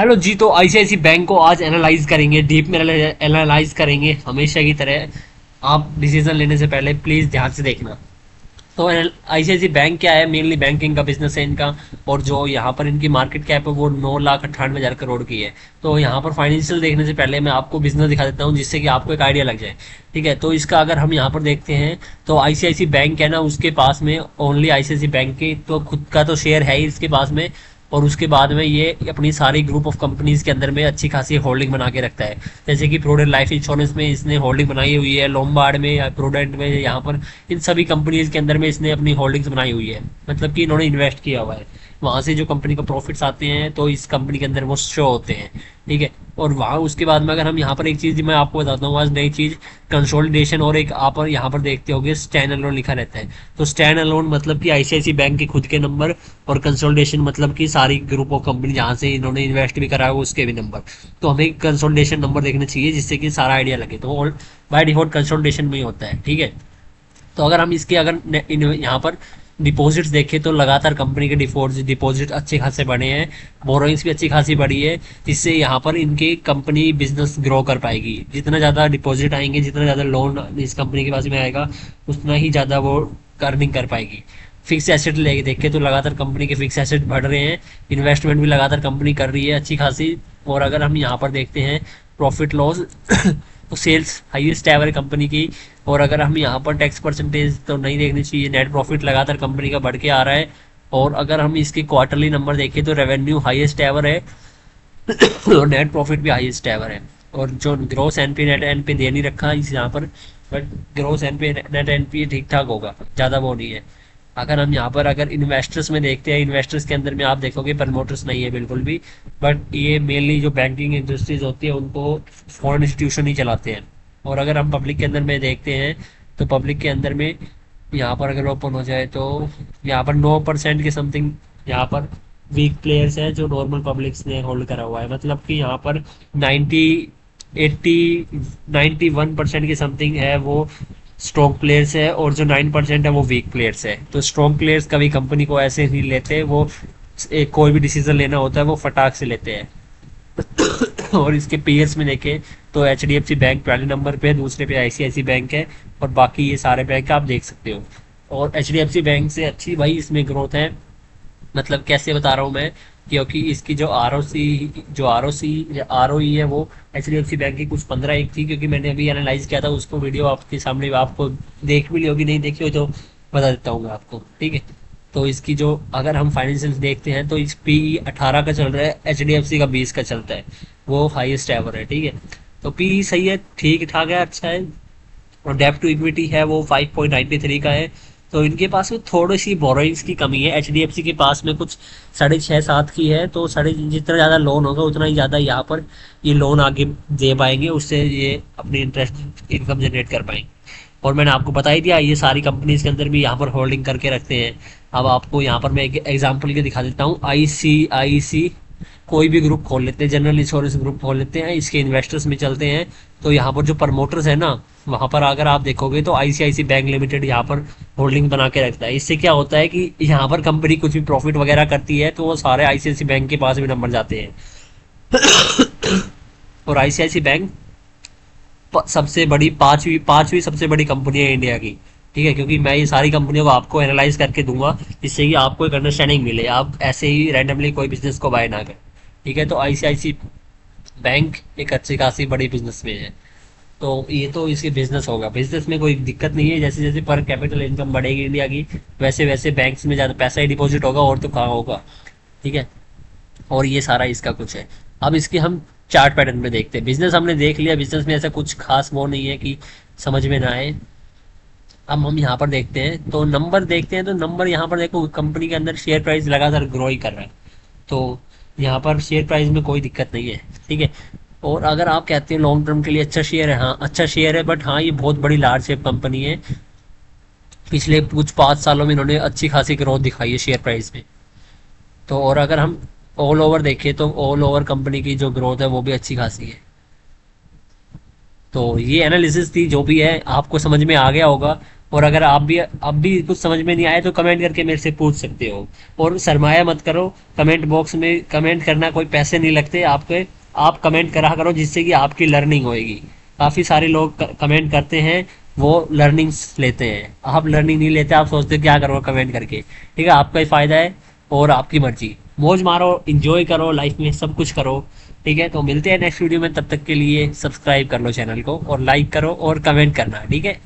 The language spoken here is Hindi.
हेलो जी। तो आईसीआईसी बैंक को आज एनालाइज करेंगे, डीप में एनालाइज करेंगे हमेशा की तरह। आप डिसीजन लेने से पहले प्लीज ध्यान से देखना। तो आईसीआईसी बैंक क्या है? मेनली बैंकिंग का बिजनेस है इनका। और जो यहाँ पर इनकी मार्केट कैप है वो 9,98,000 करोड़ की है। तो यहाँ पर फाइनेंशियल देखने से पहले मैं आपको बिजनेस दिखा देता हूँ जिससे कि आपको एक आइडिया लग जाए। ठीक है, तो इसका अगर हम यहाँ पर देखते हैं तो आईसीआईसी बैंक है ना, उसके पास में ओनली आईसीआईसी बैंक की तो खुद का तो शेयर है ही इसके पास में। और उसके बाद में ये अपनी सारी ग्रुप ऑफ कंपनीज के अंदर में अच्छी खासी होल्डिंग बना के रखता है। जैसे कि प्रूडेंट लाइफ इंश्योरेंस में इसने होल्डिंग बनाई हुई है, लोम्बार्ड में या प्रूडेंट में, यहाँ पर इन सभी कंपनीज के अंदर में इसने अपनी होल्डिंग्स बनाई हुई है। मतलब कि इन्होंने इन्वेस्ट किया हुआ है। वहां से जो कंपनी को प्रॉफिट्स आते हैं तो इस कंपनी के अंदर वो शो होते हैं। ठीक है। और वहाँ उसके बाद में अगर हम यहाँ पर एक चीज़ मैं आपको बताता हूँ आज नई चीज़, कंसोलिडेशन। और एक आप यहाँ पर देखते होगे स्टैंड अलोन लिखा रहता है। तो स्टैंड अलोन मतलब कि आईसीआईसी बैंक के खुद के नंबर, और कंसोलिडेशन मतलब कि सारी ग्रुप ऑफ कंपनी जहाँ से इन्होंने इन्वेस्ट भी करा है उसके भी नंबर। तो हमें कंसोलिडेशन नंबर देखना चाहिए जिससे कि सारा आइडिया लगे। तो बाय डिफॉल्ट कंसोलिडेशन में ही होता है। ठीक है। तो अगर हम इसके अगर यहाँ पर डिपॉजिट्स देखें तो लगातार कंपनी के डिपॉजिट अच्छे खासे बढ़े हैं। बोरोइंग्स भी अच्छी खासी बढ़ी है, जिससे यहाँ पर इनकी कंपनी बिजनेस ग्रो कर पाएगी। जितना ज़्यादा डिपॉजिट आएंगे, जितना ज़्यादा लोन इस कंपनी के पास में आएगा, उतना ही ज़्यादा वो अर्निंग कर पाएगी। फिक्स एसेट लेके देखे तो लगातार कंपनी के फिक्स एसेट बढ़ रहे हैं। इन्वेस्टमेंट भी लगातार कंपनी कर रही है अच्छी खासी। और अगर हम यहाँ पर देखते हैं प्रॉफिट लॉस तो सेल्स हाईएस्ट एवर है कंपनी की। और अगर हम यहाँ पर टैक्स परसेंटेज तो नहीं देखनी चाहिए, नेट प्रॉफिट लगातार कंपनी का बढ़ के आ रहा है। और अगर हम इसके क्वार्टरली नंबर देखें तो रेवेन्यू हाईएस्ट एवर है और नेट प्रॉफिट भी हाईएस्ट एवर है। और जो ग्रोस एनपी नेट एनपी दे नहीं रखा इस यहाँ पर, but gross NP net NP ठीक ठाक होगा, ज़्यादा वो नहीं है। अगर हम यहाँ पर अगर इन्वेस्टर्स में देखते हैं, इन्वेस्टर्स के अंदर में आप देखोगे प्रमोटर्स नहीं है बिल्कुल भी। बट ये मेनली जो बैंकिंग इंडस्ट्रीज होती है उनको फॉरेन इंस्टीट्यूशन ही चलाते हैं। और अगर हम पब्लिक के अंदर में देखते हैं तो पब्लिक के अंदर में यहाँ पर अगर ओपन हो जाए तो यहाँ पर 9% के समथिंग यहाँ पर वीक प्लेयर्स हैं जो नॉर्मल पब्लिक्स ने होल्ड करा हुआ है। मतलब कि यहाँ पर 91% के समथिंग है वो स्ट्रॉन्ग प्लेयर्स है, और जो 9% है वो वीक प्लेयर्स है। तो स्ट्रॉन्ग प्लेयर्स कभी कंपनी को ऐसे नहीं लेते, वो कोई भी डिसीजन लेना होता है वो फटाक से लेते हैं। और इसके पीएस में देखें तो H D F C bank पहले नंबर पे है, दूसरे पे आईसीआईसी बैंक है, और बाकी ये सारे बैंक आप देख सकते हो। और H D F C bank से अच्छी भाई इसमें ग्रोथ है। मतलब कैसे बता रहा हूँ मैं, क्योंकि इसकी जो आर ओ ई है वो H D F C bank की कुछ 15-1 थी, क्योंकि मैंने अभी एनालाइज किया था उसको, वीडियो आपके सामने आपको देख भी ली होगी, नहीं देखी हो तो बता देता हूँ मैं आपको। ठीक है। तो इसकी जो अगर हम फाइनेंशियल देखते हैं तो इस पी 18 का चल रहा है, एच डी एफ सी का 20 का चलता है, वो हाईएस्ट एवर है। ठीक है। तो पी सही है, ठीक ठाक है, अच्छा है। और डेप्ट टू इक्विटी है वो 5.93 का है। तो इनके पास में थोड़ी सी बोरोइंग्स की कमी है। एचडीएफसी के पास में कुछ 6.5-7 की है, तो साढ़े जितना ज़्यादा लोन होगा उतना ही ज़्यादा यहाँ पर ये लोन आगे दे पाएंगे, उससे ये अपनी इंटरेस्ट इनकम जनरेट कर पाएंगे। और मैंने आपको बता ही दिया ये सारी कंपनीज के अंदर भी यहाँ पर होल्डिंग करके रखते हैं। अब आपको यहाँ पर मैं एक एग्जांपल के दिखा देता हूँ। आईसीआईसी कोई भी ग्रुप खोल लेते हैं, जनरल इंश्योरेंस ग्रुप खोल लेते हैं, इसके इन्वेस्टर्स में चलते हैं। तो यहाँ पर जो प्रमोटर्स है ना, वहाँ पर अगर आप देखोगे तो आईसीआईसी बैंक लिमिटेड यहाँ पर होल्डिंग बना के रखता है। इससे क्या होता है कि यहाँ पर कंपनी कुछ भी प्रॉफिट वगैरह करती है तो वो सारे आईसीआईसी बैंक के पास भी नंबर जाते हैं। और आईसीआईसी बैंक सबसे बड़ी पांचवी सबसे बड़ी कंपनी है इंडिया की। ठीक है, क्योंकि मैं ये सारी कंपनियों को आपको एनालाइज करके दूंगा जिससे कि आपको एक अंडरस्टैंडिंग मिले, आप ऐसे ही रैंडमली कोई बिजनेस को बाय ना करें। ठीक है। तो आईसीआईसी बैंक एक अच्छी खासी बड़ी बिजनेस में है। तो ये तो इसके बिजनेस होगा, बिजनेस में कोई दिक्कत नहीं है। जैसे जैसे पर कैपिटल इनकम बढ़ेगी इंडिया की, वैसे वैसे बैंक्स में ज़्यादा पैसा ही डिपॉजिट होगा, और तो कहाँ होगा। ठीक है। और ये सारा इसका कुछ है। अब इसके हम चार्ट पैटर्न में देखते हैं। बिजनेस हमने देख लिया, बिजनेस में ऐसा कुछ खास वो नहीं है कि समझ में ना आए। अब हम यहाँ पर देखते हैं तो नंबर देखते हैं। तो नंबर यहाँ पर देखो, कंपनी के अंदर शेयर प्राइस लगातार ग्रो ही कर रहा है, तो यहाँ पर शेयर प्राइस में कोई दिक्कत नहीं है। ठीक है। और अगर आप कहते हैं लॉन्ग टर्म के लिए अच्छा शेयर है, हाँ अच्छा शेयर है, बट हाँ ये बहुत बड़ी लार्ज शेप कंपनी है। पिछले कुछ 5 सालों में इन्होंने अच्छी खासी ग्रोथ दिखाई है शेयर प्राइस में। तो और अगर हम ऑल ओवर देखें तो ऑल ओवर कंपनी की जो ग्रोथ है वो भी अच्छी खासी है। तो ये एनालिसिस थी, जो भी है आपको समझ में आ गया होगा। और अगर आप भी अब भी कुछ समझ में नहीं आए तो कमेंट करके मेरे से पूछ सकते हो। और सरमाया मत करो कमेंट बॉक्स में, कमेंट करना कोई पैसे नहीं लगते आपके, आप कमेंट करा करो जिससे कि आपकी लर्निंग होएगी। काफ़ी सारे लोग कमेंट करते हैं, वो लर्निंग्स लेते हैं, आप लर्निंग नहीं लेते, आप सोचते हो क्या करो कमेंट करके। ठीक है, आपका ही फायदा है और आपकी मर्जी, मौज मारो, इंजॉय करो लाइफ में, सब कुछ करो। ठीक है, तो मिलते हैं नेक्स्ट वीडियो में, तब तक के लिए सब्सक्राइब कर लो चैनल को और लाइक करो और कमेंट करना। ठीक है।